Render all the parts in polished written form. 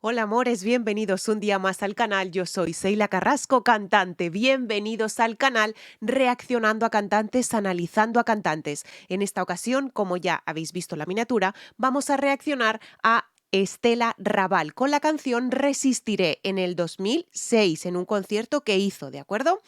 Hola amores, bienvenidos un día más al canal. Yo soy Seila Carrasco, cantante. Bienvenidos al canal Reaccionando a Cantantes, Analizando a Cantantes. En esta ocasión, como ya habéis visto en la miniatura, vamos a reaccionar a Estela Raval con la canción Resistiré en el 2006 en un concierto que hizo, ¿de acuerdo?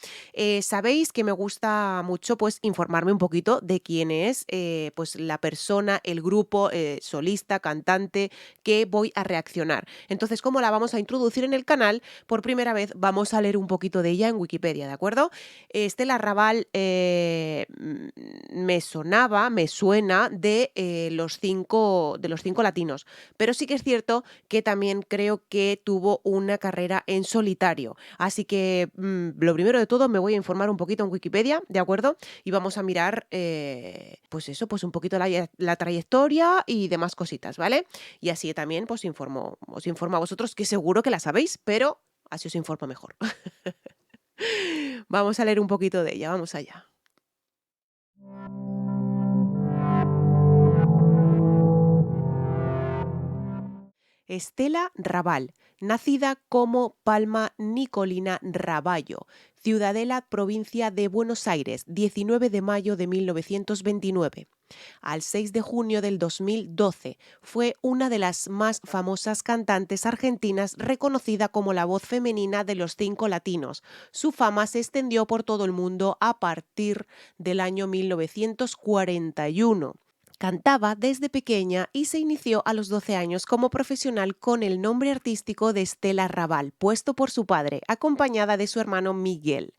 Sabéis que me gusta mucho pues informarme un poquito de quién es pues la persona, el grupo, solista, cantante que voy a reaccionar. Entonces, como la vamos a introducir en el canal, por primera vez vamos a leer un poquito de ella en Wikipedia, ¿de acuerdo? Estela Raval me suena de los cinco latinos, pero sí que es cierto que también creo que tuvo una carrera en solitario. Así que lo primero de todo me voy a informar un poquito en Wikipedia, ¿de acuerdo? Y vamos a mirar, pues eso, pues un poquito la trayectoria y demás cositas, ¿vale? Y así también pues os informo a vosotros, que seguro que la sabéis, pero así os informo mejor. Vamos a leer un poquito de ella, vamos allá. Estela Raval, nacida como Palma Nicolina Raballo, Ciudadela, provincia de Buenos Aires, 19 de mayo de 1929. Al 6 de junio del 2012, fue una de las más famosas cantantes argentinas, reconocida como la voz femenina de los cinco latinos. Su fama se extendió por todo el mundo a partir del año 1941. Cantaba desde pequeña y se inició a los 12 años como profesional con el nombre artístico de Estela Raval, puesto por su padre, acompañada de su hermano Miguel.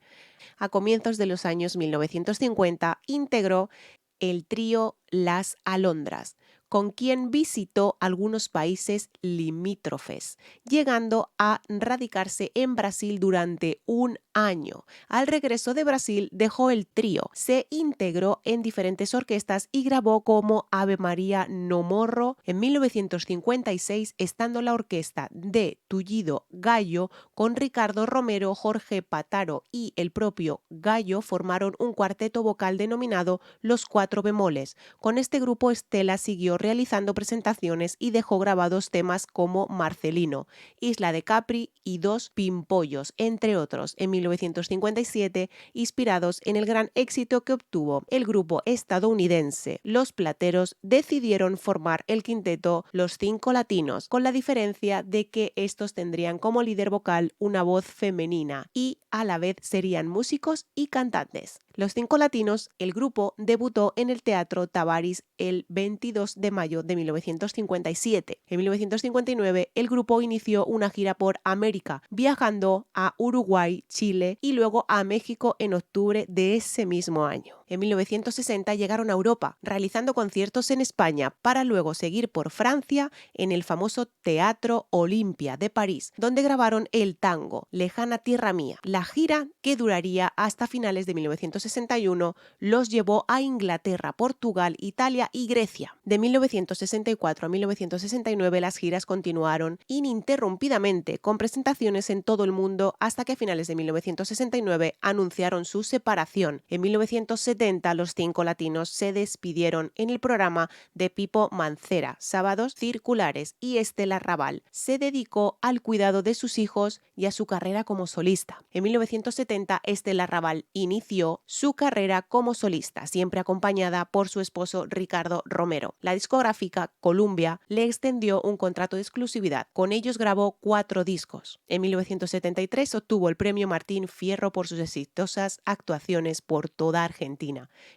A comienzos de los años 1950 integró el trío Las Alondras, con quien visitó algunos países limítrofes, llegando a radicarse en Brasil durante un año. Al regreso de Brasil dejó el trío, se integró en diferentes orquestas y grabó como Ave María No Morro. En 1956, estando la orquesta de Tullido Gallo con Ricardo Romero, Jorge Pataro y el propio Gallo, formaron un cuarteto vocal denominado Los Cuatro Bemoles. Con este grupo Estela siguió realizando presentaciones y dejó grabados temas como Marcelino, Isla de Capri y Dos Pimpollos, entre otros, en 1957, inspirados en el gran éxito que obtuvo el grupo estadounidense Los Plateros. Decidieron formar el quinteto Los Cinco Latinos, con la diferencia de que estos tendrían como líder vocal una voz femenina y a la vez serían músicos y cantantes. Los Cinco Latinos, el grupo debutó en el Teatro Tabarís el 22 de mayo de 1957. En 1959, el grupo inició una gira por América, viajando a Uruguay, Chile y luego a México en octubre de ese mismo año. En 1960 llegaron a Europa, realizando conciertos en España, para luego seguir por Francia en el famoso Teatro Olimpia de París, donde grabaron el tango Lejana Tierra Mía. La gira, que duraría hasta finales de 1961, los llevó a Inglaterra, Portugal, Italia y Grecia. De 1964 a 1969 las giras continuaron ininterrumpidamente, con presentaciones en todo el mundo, hasta que a finales de 1969 anunciaron su separación. En 1970 los Cinco Latinos se despidieron en el programa de Pipo Mancera, Sábados Circulares, y Estela Raval se dedicó al cuidado de sus hijos y a su carrera como solista. En 1970 Estela Raval inició su carrera como solista, siempre acompañada por su esposo Ricardo Romero. La discográfica Columbia le extendió un contrato de exclusividad. Con ellos grabó 4 discos. En 1973 obtuvo el premio Martín Fierro por sus exitosas actuaciones por toda Argentina.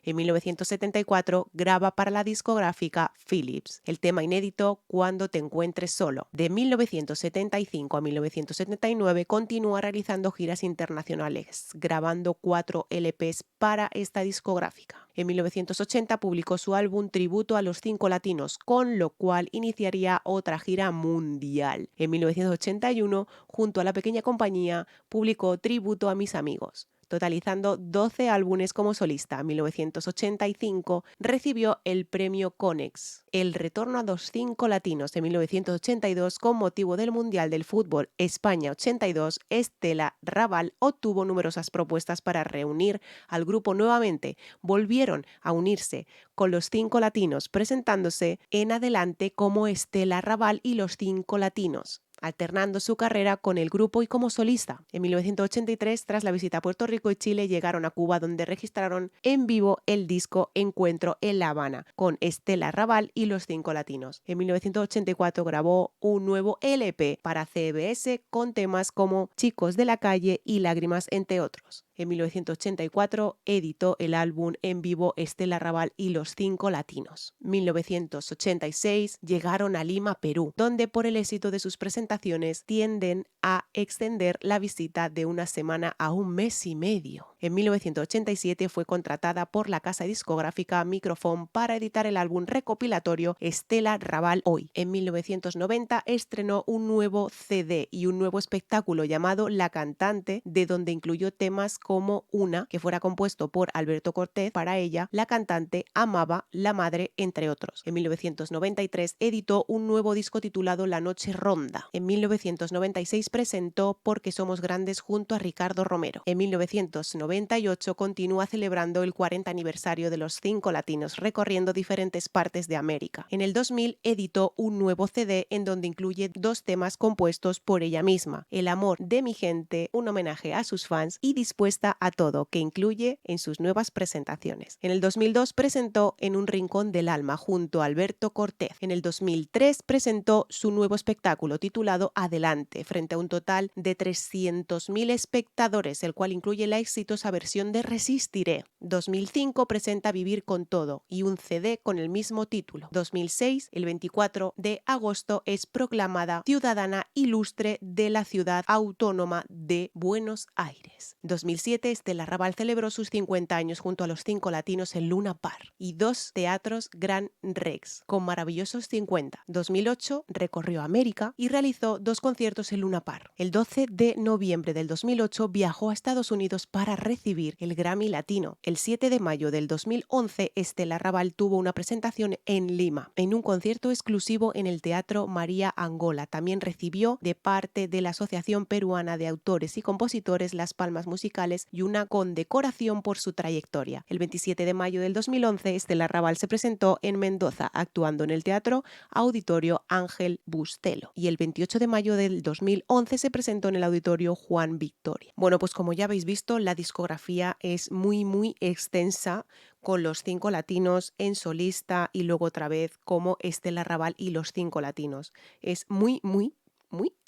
En 1974 graba para la discográfica Philips el tema inédito Cuando te encuentres solo. De 1975 a 1979 continúa realizando giras internacionales, grabando 4 LPs para esta discográfica. En 1980 publicó su álbum Tributo a los Cinco Latinos, con lo cual iniciaría otra gira mundial. En 1981, junto a la pequeña compañía, publicó Tributo a mis amigos. Totalizando 12 álbumes como solista. En 1985 recibió el premio Conex. El retorno a los Cinco Latinos en 1982, con motivo del Mundial del Fútbol España 82, Estela Raval obtuvo numerosas propuestas para reunir al grupo nuevamente. Volvieron a unirse con los Cinco Latinos, presentándose en adelante como Estela Raval y los Cinco Latinos. alternando su carrera con el grupo y como solista. En 1983, tras la visita a Puerto Rico y Chile, llegaron a Cuba, donde registraron en vivo el disco Encuentro en La Habana con Estela Raval y Los Cinco Latinos. En 1984 grabó un nuevo LP para CBS con temas como Chicos de la Calle y Lágrimas, entre otros. En 1984 editó el álbum en vivo Estela Raval y Los Cinco Latinos. 1986 llegaron a Lima, Perú, donde por el éxito de sus presentaciones tienden a extender la visita de una semana a un mes y medio. En 1987 fue contratada por la casa discográfica Microphone para editar el álbum recopilatorio Estela Raval Hoy. En 1990 estrenó un nuevo CD y un nuevo espectáculo llamado La Cantante, de donde incluyó temas como Una, que fuera compuesto por Alberto Cortés. Para ella, la cantante amaba la madre, entre otros. En 1993 editó un nuevo disco titulado La Noche Ronda. En 1996 presentó Porque Somos Grandes junto a Ricardo Romero. En 1998 continúa celebrando el 40 aniversario de Los Cinco Latinos, recorriendo diferentes partes de América. En el 2000 editó un nuevo CD en donde incluye 2 temas compuestos por ella misma: El amor de mi gente, un homenaje a sus fans, y Dispuesta a todo, que incluye en sus nuevas presentaciones. En el 2002 presentó En un rincón del alma junto a Alberto Cortés. En el 2003 presentó su nuevo espectáculo titulado Adelante, frente a un total de 300.000 espectadores, el cual incluye la exitosa versión de Resistiré. 2005 presenta Vivir con todo y un CD con el mismo título. 2006, el 24 de agosto, es proclamada ciudadana ilustre de la ciudad autónoma de Buenos Aires. 2007, Estela Raval celebró sus 50 años junto a Los Cinco Latinos en Luna Park y 2 teatros Gran Rex con maravillosos 50. 2008 recorrió América y realizó 2 conciertos en Luna Park. El 12 de noviembre del 2008 viajó a Estados Unidos para recibir el Grammy Latino. El 7 de mayo del 2011, Estela Raval tuvo una presentación en Lima, en un concierto exclusivo en el Teatro María Angola. También recibió de parte de la Asociación Peruana de Autores y Compositores las palmas musicales y una condecoración por su trayectoria. El 27 de mayo del 2011, Estela Raval se presentó en Mendoza, actuando en el Teatro Auditorio Ángel Bustelo. Y el 28 de mayo del 2011 se presentó en el Auditorio Juan Victoria. Bueno, pues como ya habéis visto, la discografía es muy extensa, con Los Cinco Latinos en solista y luego otra vez como Estela Raval y Los Cinco Latinos. Es muy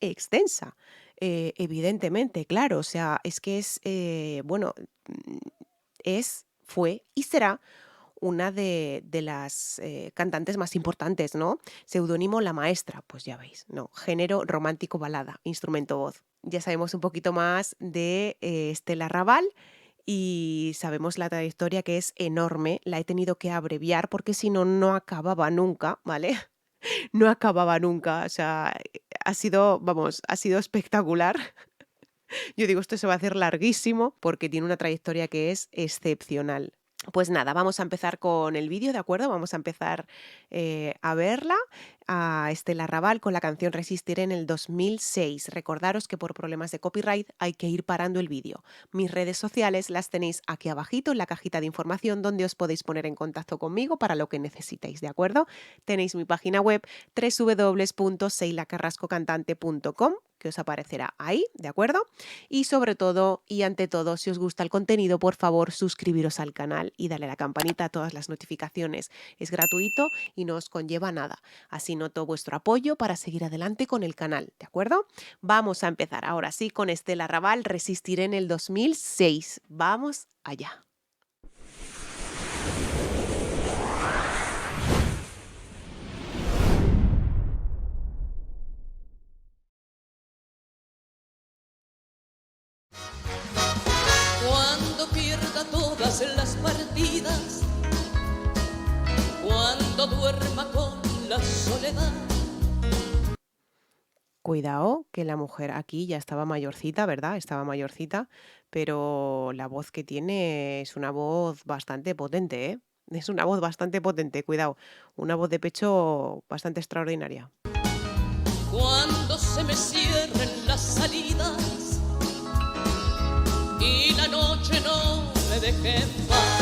extensa. Evidentemente, claro, o sea, es que es, fue y será una de las cantantes más importantes, ¿no? Seudónimo La Maestra, pues ya veis, ¿no? Género romántico balada, instrumento voz. Ya sabemos un poquito más de Estela Raval y sabemos la trayectoria, que es enorme. La he tenido que abreviar porque si no, no acababa nunca, ¿vale? No acababa nunca, o sea, ha sido espectacular. Yo digo, esto se va a hacer larguísimo porque tiene una trayectoria que es excepcional. Pues nada, vamos a empezar con el vídeo, ¿de acuerdo? Vamos a empezar a verla, a Estela Raval con la canción Resistiré en el 2006. Recordaros que por problemas de copyright hay que ir parando el vídeo. Mis redes sociales las tenéis aquí abajito en la cajita de información, donde os podéis poner en contacto conmigo para lo que necesitéis, ¿de acuerdo? Tenéis mi página web www.seilacarrascocantante.com, que os aparecerá ahí, ¿de acuerdo? Y sobre todo y ante todo, si os gusta el contenido, por favor, suscribiros al canal y darle a la campanita a todas las notificaciones. Es gratuito y no os conlleva nada. Así noto vuestro apoyo para seguir adelante con el canal, ¿de acuerdo? Vamos a empezar ahora sí con Estela Raval, Resistiré en el 2006. Vamos allá. Cuando pierda todas las partidas, cuando duerma con la soledad. Cuidado, que la mujer aquí ya estaba mayorcita, ¿verdad? Estaba mayorcita, pero la voz que tiene es una voz bastante potente, ¿eh? Es una voz bastante potente, cuidado. Una voz de pecho bastante extraordinaria. Cuando se me cierren las salidas y la noche no me deje en paz.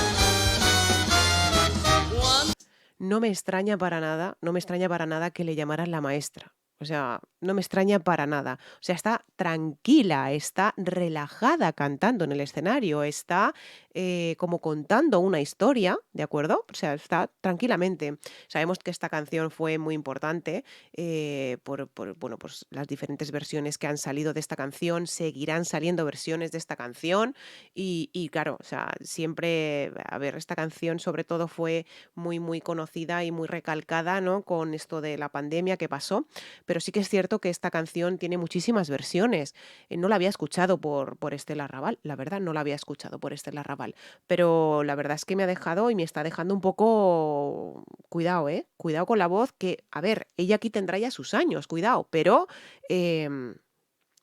No me extraña para nada que le llamaran La Maestra. O sea, no me extraña para nada. O sea, está tranquila, está relajada cantando en el escenario, está como contando una historia, ¿de acuerdo? O sea, está tranquilamente. Sabemos que esta canción fue muy importante bueno, pues las diferentes versiones que han salido de esta canción, seguirán saliendo versiones de esta canción y claro, o sea, siempre, a ver, esta canción sobre todo fue muy, muy conocida y muy recalcada, ¿no? Con esto de la pandemia que pasó, pero sí que es cierto que esta canción tiene muchísimas versiones. No la había escuchado por Estela Raval, la verdad, no la había escuchado por Estela Raval, pero la verdad es que me ha dejado y me está dejando un poco cuidado, ¿eh? Cuidado con la voz que, a ver, ella aquí tendrá ya sus años, cuidado, pero em,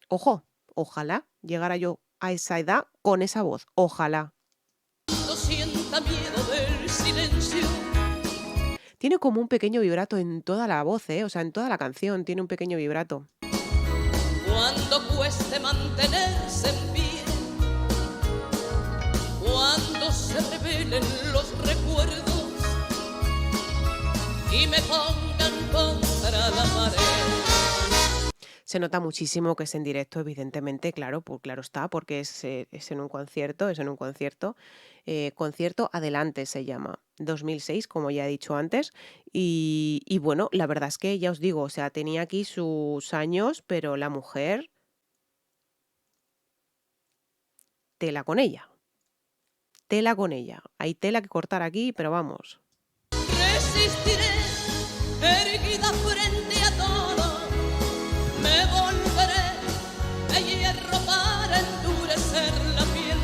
ojo, ojalá llegara yo a esa edad con esa voz, ojalá. No sienta miedo del silencio. Tiene como un pequeño vibrato en toda la voz, ¿eh? O sea, en toda la canción tiene un pequeño vibrato. Cuando cueste mantenerse en pie, cuando se revelen los recuerdos y me pongan contra la pared. Se nota muchísimo que es en directo, evidentemente, claro, claro está, porque es en un concierto, es en un concierto. Concierto Adelante se llama, 2006, como ya he dicho antes. Y bueno, la verdad es que ya os digo, o sea, tenía aquí sus años, pero la mujer, tela con ella, tela con ella. Hay tela que cortar aquí, pero vamos. Resistiré, erguida frente a todo, me volveré de hierro para endurecer la piel.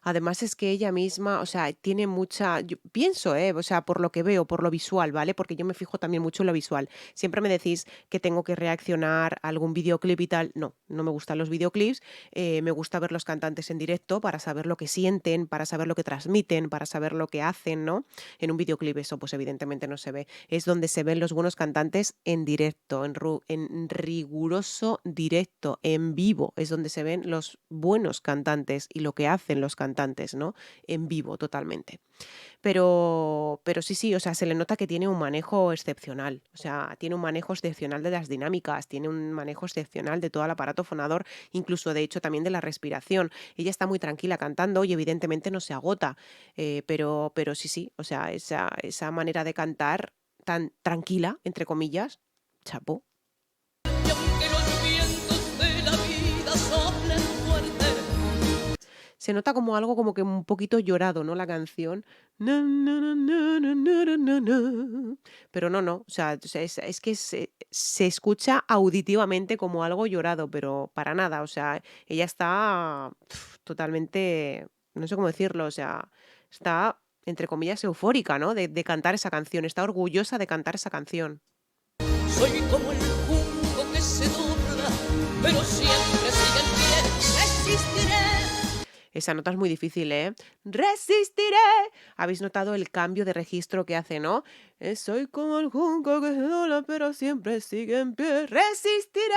Además es que ella misma, o sea, tiene mucha, yo pienso, o sea, por lo que veo, por lo visual, ¿vale? Porque yo me fijo también mucho en lo visual. Siempre me decís que tengo que reaccionar a algún videoclip y tal. No, no me gustan los videoclips. Me gusta ver los cantantes en directo para saber lo que sienten, para saber lo que transmiten, para saber lo que hacen, ¿no? En un videoclip eso, pues evidentemente no se ve. Es donde se ven los buenos cantantes en directo, en riguroso directo, en vivo. Es donde se ven los buenos cantantes y lo que hacen los cantantes, ¿no? En vivo totalmente. Pero sí, sí, o sea, se le nota que tiene un manejo excepcional. O sea, tiene un manejo excepcional de las dinámicas, tiene un manejo excepcional de todo el aparato fonador, incluso de hecho también de la respiración. Ella está muy tranquila cantando y evidentemente no se agota. Pero sí, sí, o sea, esa manera de cantar tan tranquila, entre comillas, chapo. Y aunque los vientos de la vida soplen fuerte, Se nota como algo como que un poquito llorado, ¿no? La canción. Na, na, na, na, na, na, na, na. Pero no, no. O sea, es que se escucha auditivamente como algo llorado, pero para nada. O sea, ella está totalmente, no sé cómo decirlo, o sea, está, entre comillas, eufórica, ¿no? De cantar esa canción. Está orgullosa de cantar esa canción. soy como el junco que se dobla, pero siempre sigue en pie. Resistiré. Esa nota es muy difícil, ¿eh? Resistiré. ¿Habéis notado el cambio de registro que hace, no? Soy como el junco que se dobla, pero siempre sigue en pie. Resistiré.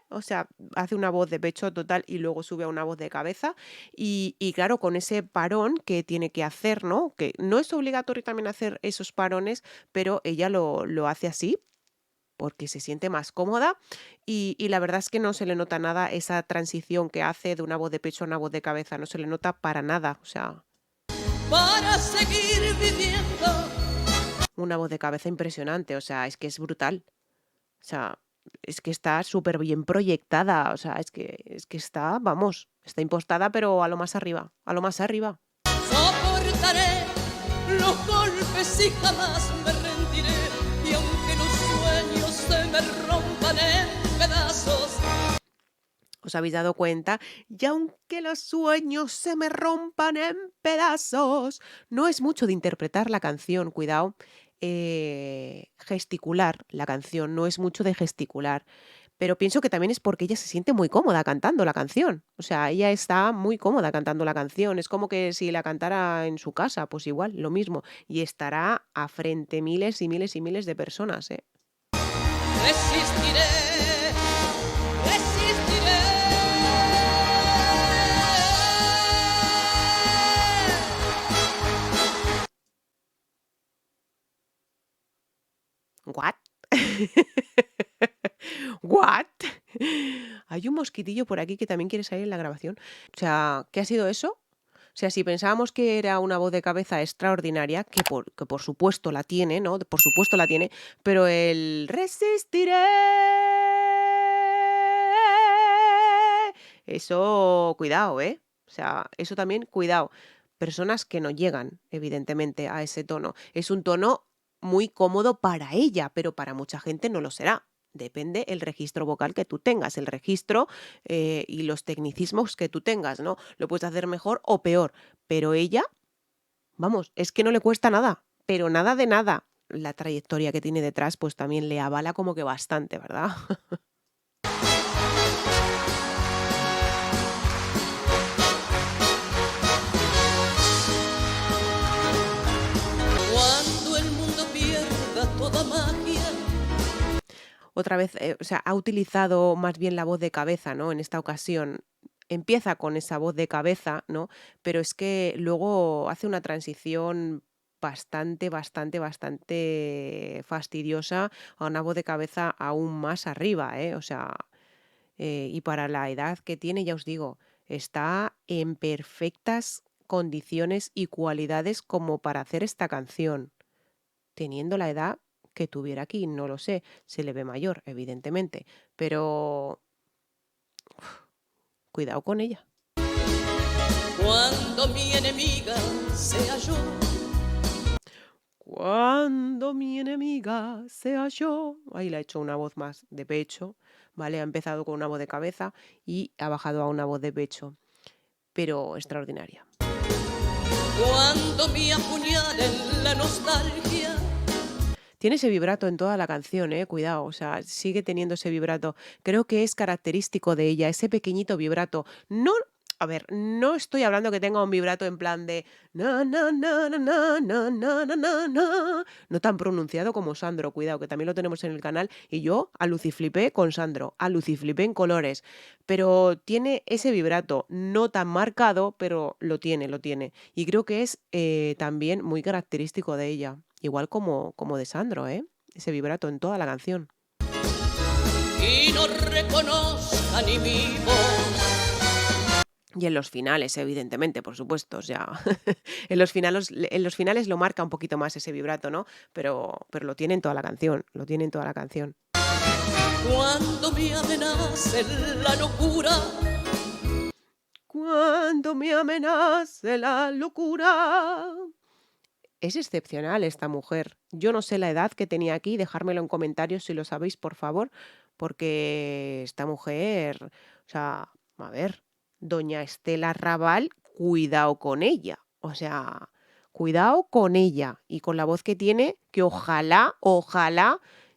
O sea, hace una voz de pecho total y luego sube a una voz de cabeza. Y claro, con ese parón que tiene que hacer, ¿no? Que no es obligatorio también hacer esos parones, pero ella lo hace así porque se siente más cómoda y la verdad es que no se le nota nada esa transición que hace de una voz de pecho a una voz de cabeza, no se le nota para nada, o sea, Para seguir viviendo. una voz de cabeza impresionante, o sea, es que es brutal, o sea, es que está súper bien proyectada, o sea, es que está, vamos, está impostada, pero a lo más arriba, a lo más arriba. Soportaré los golpes y jamás me rendiré. Y aunque los sueños se me rompan en pedazos, ¿Os habéis dado cuenta? Y aunque los sueños se me rompan en pedazos, no es mucho de interpretar la canción, cuidado. Gesticular la canción, no es mucho de gesticular. Pero pienso que también es porque ella se siente muy cómoda cantando la canción. O sea, ella está muy cómoda cantando la canción. Es como que si la cantara en su casa, pues igual, lo mismo. Y estará a frente miles y miles y miles de personas, ¿eh? resistiré, resistiré. ¿What? ¿What? Hay un mosquitillo por aquí que también quiere salir en la grabación. O sea, ¿qué ha sido eso? O sea, si pensábamos que era una voz de cabeza extraordinaria, que por supuesto la tiene, ¿no? Por supuesto la tiene, pero el resistiré. Eso, cuidado, ¿eh? O sea, eso también, cuidado. Personas que no llegan, evidentemente, a ese tono. Es un tono muy cómodo para ella, pero para mucha gente no lo será. Depende el registro vocal que tú tengas, el registro y los tecnicismos que tú tengas, ¿no? Lo puedes hacer mejor o peor, pero ella, vamos, es que no le cuesta nada, pero nada de nada. La trayectoria que tiene detrás, pues también le avala como que bastante, ¿verdad? Cuando el mundo pierda toda magia, Otra vez, o sea, ha utilizado más bien la voz de cabeza, ¿no? En esta ocasión. Empieza con esa voz de cabeza, ¿no? Pero es que luego hace una transición bastante fastidiosa a una voz de cabeza aún más arriba, ¿eh? O sea, y para la edad que tiene, ya os digo, está en perfectas condiciones y cualidades como para hacer esta canción teniendo la edad que tuviera aquí, no lo sé, se le ve mayor, evidentemente, pero cuidado con ella. cuando mi enemiga sea yo, Cuando mi enemiga sea yo. Ahí le ha hecho una voz más de pecho, ¿vale? Ha empezado con una voz de cabeza y ha bajado a una voz de pecho, pero extraordinaria. cuando me apuñalen la nostalgia, Tiene ese vibrato en toda la canción, cuidado, o sea, sigue teniendo ese vibrato. Creo que es característico de ella, ese pequeñito vibrato. No, a ver, no estoy hablando que tenga un vibrato en plan de na na na na na na na na na na, no tan pronunciado como Sandro, cuidado, que también lo tenemos en el canal y yo aluciflipé con Sandro, aluciflipé en colores, pero tiene ese vibrato no tan marcado, pero lo tiene, lo tiene. Y creo que es también muy característico de ella. Igual como de Sandro, ¿eh? Ese vibrato en toda la canción. y no reconozca ni mi voz. Y en los finales, evidentemente, por supuesto. O sea, en los finales lo marca un poquito más ese vibrato, ¿no? Pero lo tiene en toda la canción. Lo tiene en toda la canción. Cuando me amenace la locura, Cuando me amenace la locura. Es excepcional esta mujer. Yo no sé la edad que tenía aquí, dejármelo en comentarios si lo sabéis, por favor, porque esta mujer, o sea, a ver, doña Estela Raval, cuidado con ella. O sea, cuidado con ella y con la voz que tiene, que ojalá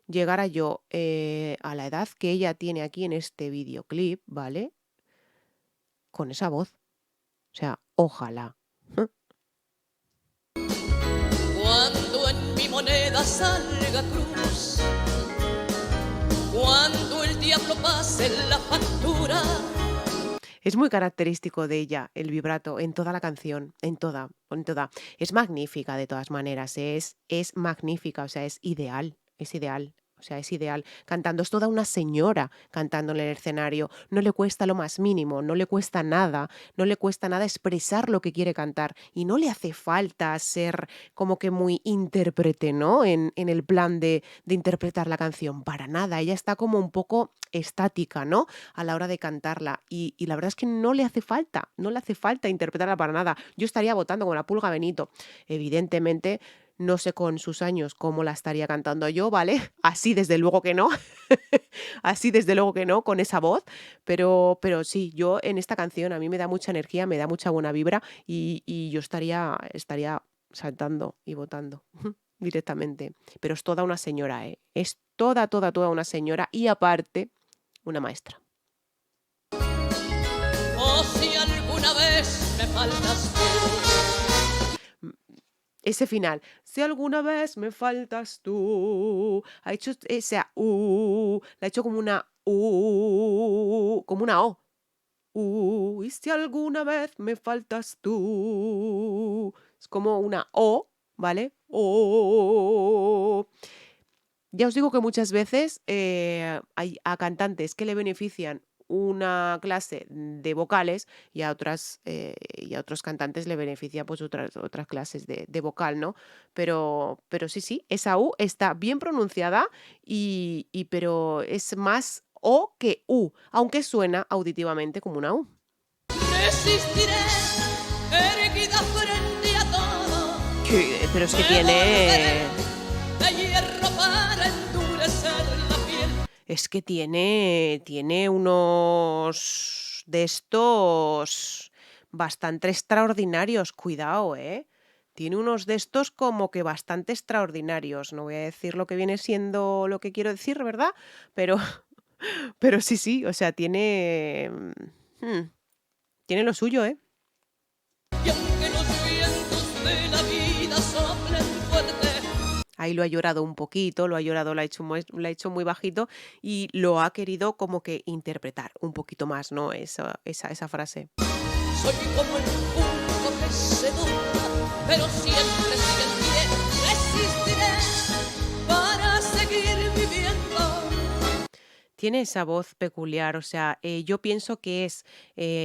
llegara yo a la edad que ella tiene aquí en este videoclip, ¿vale? Con esa voz. O sea, ojalá. cuando en mi moneda salga cruz, cuando el diablo pase la factura, Es muy característico de ella el vibrato en toda la canción, en toda, en toda. Es magnífica de todas maneras, es magnífica, o sea, es ideal, es ideal. O sea, es ideal. Cantando, es toda una señora cantando en el escenario. No le cuesta lo más mínimo, no le cuesta nada, no le cuesta nada expresar lo que quiere cantar. Y no le hace falta ser como que muy intérprete, ¿no? En el plan de interpretar la canción. Para nada. Ella está como un poco estática, ¿no? A la hora de cantarla. Y la verdad es que no le hace falta, no le hace falta interpretarla para nada. Yo estaría votando con la Pulga Benito. Evidentemente, no sé con sus años cómo la estaría cantando yo, ¿vale? Así desde luego que no. Así desde luego que no, con esa voz. Pero sí, yo en esta canción a mí me da mucha energía, me da mucha buena vibra y yo estaría saltando y votando directamente. Pero es toda una señora, ¿eh? Es toda una señora y aparte una maestra. o si alguna vez me faltas tú, Mm, Ese final, si alguna vez me faltas tú, ha hecho esa la ha hecho como una como una O. Y si alguna vez me faltas tú. Es como una O, ¿vale? O. Ya os digo que muchas veces hay a cantantes que le benefician una clase de vocales y a otros cantantes le beneficia pues otras clases de vocal, ¿no? Pero sí, sí, esa U está bien pronunciada pero es más O que U, aunque suena auditivamente como una U. Resistiré, erguida frente a todo, Pero es que me volveré tiene de hierro para endurecer la piel. Es que tiene unos de estos bastante extraordinarios, cuidado, ¿eh? Tiene unos de estos como que bastante extraordinarios. No voy a decir lo que viene siendo lo que quiero decir, ¿verdad? Pero, pero sí, sí, o sea, tiene lo suyo, ¿eh? Y aunque los vientos de la vida soplen fuerte, Ahí lo ha llorado un poquito, lo ha llorado, lo ha hecho muy bajito y lo ha querido como que interpretar un poquito más, ¿no? Esa frase. soy como el punto que se dobla, pero siempre sigue en pie. Resistiré para seguir viviendo. Tiene esa voz peculiar, o sea, yo pienso que es,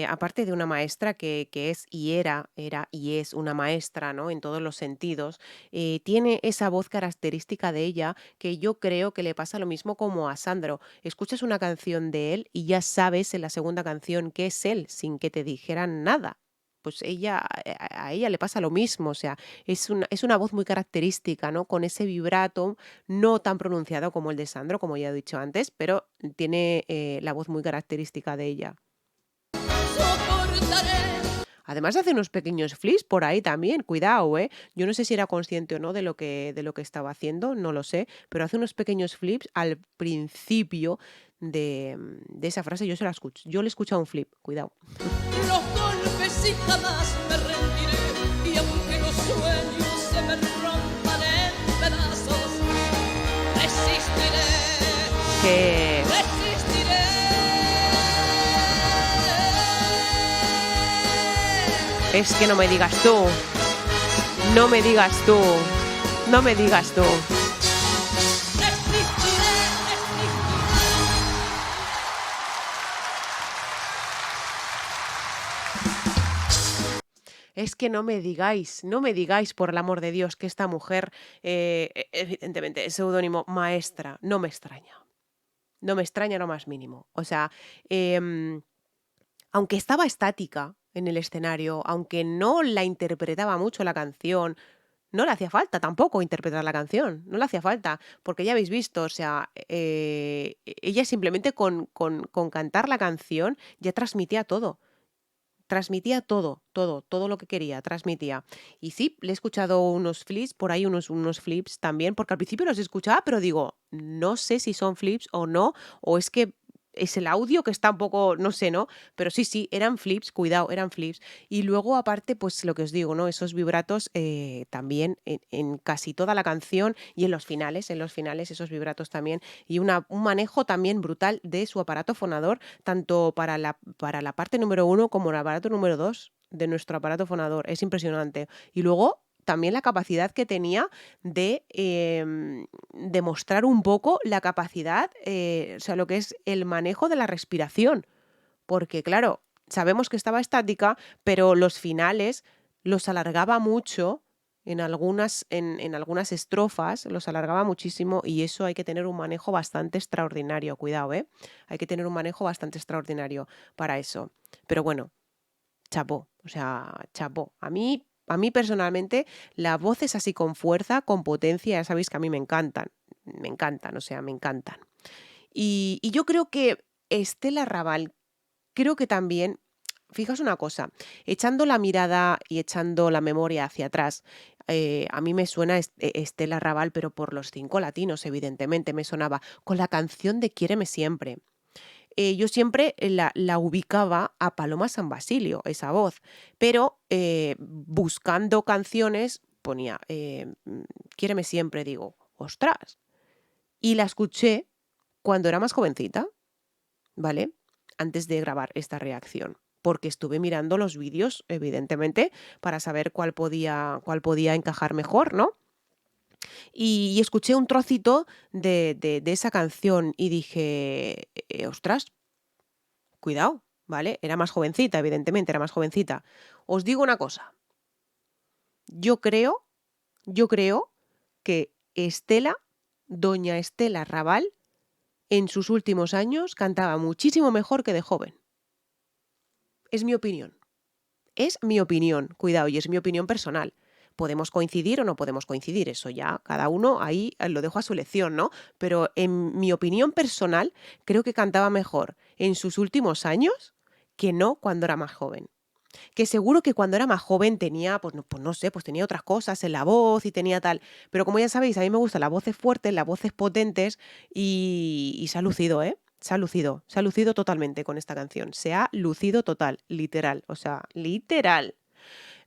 aparte de una maestra que es y era y es una maestra, ¿no? En todos los sentidos, tiene esa voz característica de ella que yo creo que le pasa lo mismo como a Sandro. Escuchas una canción de él y ya sabes en la segunda canción que es él, sin que te dijeran nada. Pues a ella le pasa lo mismo, o sea, es una voz muy característica, ¿no? Con ese vibrato no tan pronunciado como el de Sandro, como ya he dicho antes, pero tiene la voz muy característica de ella. Soportaré Además hace unos pequeños flips por ahí también, cuidado, ¿eh? Yo no sé si era consciente o no de lo que estaba haciendo, no lo sé, pero hace unos pequeños flips al principio de esa frase, yo le he escuchado un flip, cuidado. los golpes y jamás me rendiré. Y aunque los sueños se me rompan en pedazos, resistiré, Que resistiré. es que no me digas tú, no me digas tú, no me digas tú. Resistiré, Es que no me digáis, por el amor de Dios, que esta mujer, evidentemente, es seudónimo maestra, no me extraña. No me extraña lo más mínimo. O sea, em, aunque estaba estática en el escenario, aunque no la interpretaba mucho la canción, no le hacía falta tampoco interpretar la canción, no le hacía falta, porque ya habéis visto, o sea, ella simplemente con cantar la canción ya transmitía todo, todo, todo lo que quería, transmitía. Y sí, le he escuchado unos flips, por ahí unos flips también, porque al principio los escuchaba, pero digo, no sé si son flips o no, o es que es el audio que está un poco, no sé, ¿no? Pero sí, sí, eran flips, cuidado, eran flips. Y luego, aparte, pues lo que os digo, ¿no? Esos vibratos también en casi toda la canción y en los finales, esos vibratos también. Y un manejo también brutal de su aparato fonador tanto para la parte número uno como el aparato número 2 de nuestro aparato fonador. Es impresionante. Y luego también la capacidad que tenía de mostrar un poco la capacidad, o sea, lo que es el manejo de la respiración. Porque, claro, sabemos que estaba estática, pero los finales los alargaba mucho. En algunas estrofas los alargaba muchísimo y eso hay que tener un manejo bastante extraordinario, cuidado, ¿eh? Hay que tener un manejo bastante extraordinario para eso. Pero bueno, chapó, o sea, chapó. A mí personalmente, las voces así con fuerza, con potencia, ya sabéis que a mí me encantan, o sea, me encantan. Y yo creo que Estela Raval, creo que también, fijaos una cosa, echando la mirada y echando la memoria hacia atrás, a mí me suena Estela Raval, pero por los cinco latinos, evidentemente, me sonaba con la canción de Quiéreme siempre. Yo siempre la ubicaba a Paloma San Basilio, esa voz, pero buscando canciones ponía Quiéreme siempre, digo, ostras. Y la escuché cuando era más jovencita, ¿vale? Antes de grabar esta reacción, porque estuve mirando los vídeos, evidentemente, para saber cuál podía encajar mejor, ¿no? Y escuché un trocito de esa canción y dije, ostras, cuidado, ¿vale? Era más jovencita, evidentemente, era más jovencita. Os digo una cosa, yo creo, yo creo que Estela, doña Estela Raval, en sus últimos años cantaba muchísimo mejor que de joven. Es mi opinión. Es mi opinión, cuidado, y es mi opinión personal. Podemos coincidir o no podemos coincidir, eso ya cada uno ahí lo dejo a su elección, ¿no? Pero en mi opinión personal, creo que cantaba mejor en sus últimos años que no cuando era más joven. Que seguro que cuando era más joven tenía, pues no sé, pues tenía otras cosas en la voz y tenía tal. Pero como ya sabéis, a mí me gustan las voces fuertes, las voces potentes y se ha lucido, ¿eh? Se ha lucido totalmente con esta canción. Se ha lucido total, literal, o sea, literal.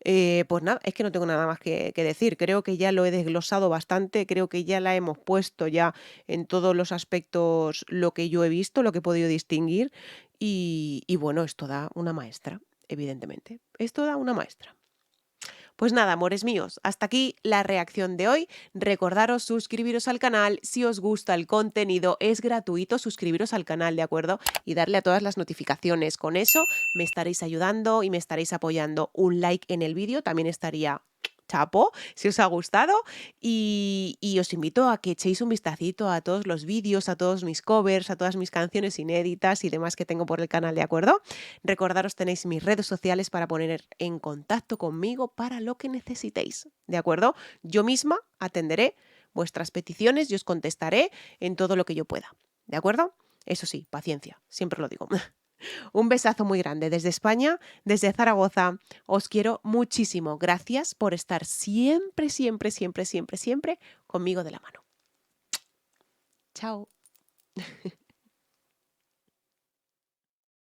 Pues nada, es que no tengo nada más que decir. Creo que ya lo he desglosado bastante, creo que ya la hemos puesto ya en todos los aspectos lo que yo he visto, lo que he podido distinguir y bueno, esto da una maestra, evidentemente. Esto da una maestra. Pues nada, amores míos, hasta aquí la reacción de hoy. Recordaros suscribiros al canal, si os gusta el contenido es gratuito suscribiros al canal, ¿de acuerdo? Y darle a todas las notificaciones. Con eso me estaréis ayudando y me estaréis apoyando. Un like en el vídeo también estaría chapo, si os ha gustado. Y os invito a que echéis un vistacito a todos los vídeos, a todos mis covers, a todas mis canciones inéditas y demás que tengo por el canal, ¿de acuerdo? Recordaros, tenéis mis redes sociales para poner en contacto conmigo para lo que necesitéis, ¿de acuerdo? Yo misma atenderé vuestras peticiones y os contestaré en todo lo que yo pueda, ¿de acuerdo? Eso sí, paciencia, siempre lo digo. Un besazo muy grande desde España, desde Zaragoza. Os quiero muchísimo. Gracias por estar siempre, siempre, siempre, siempre, siempre conmigo de la mano. Chao.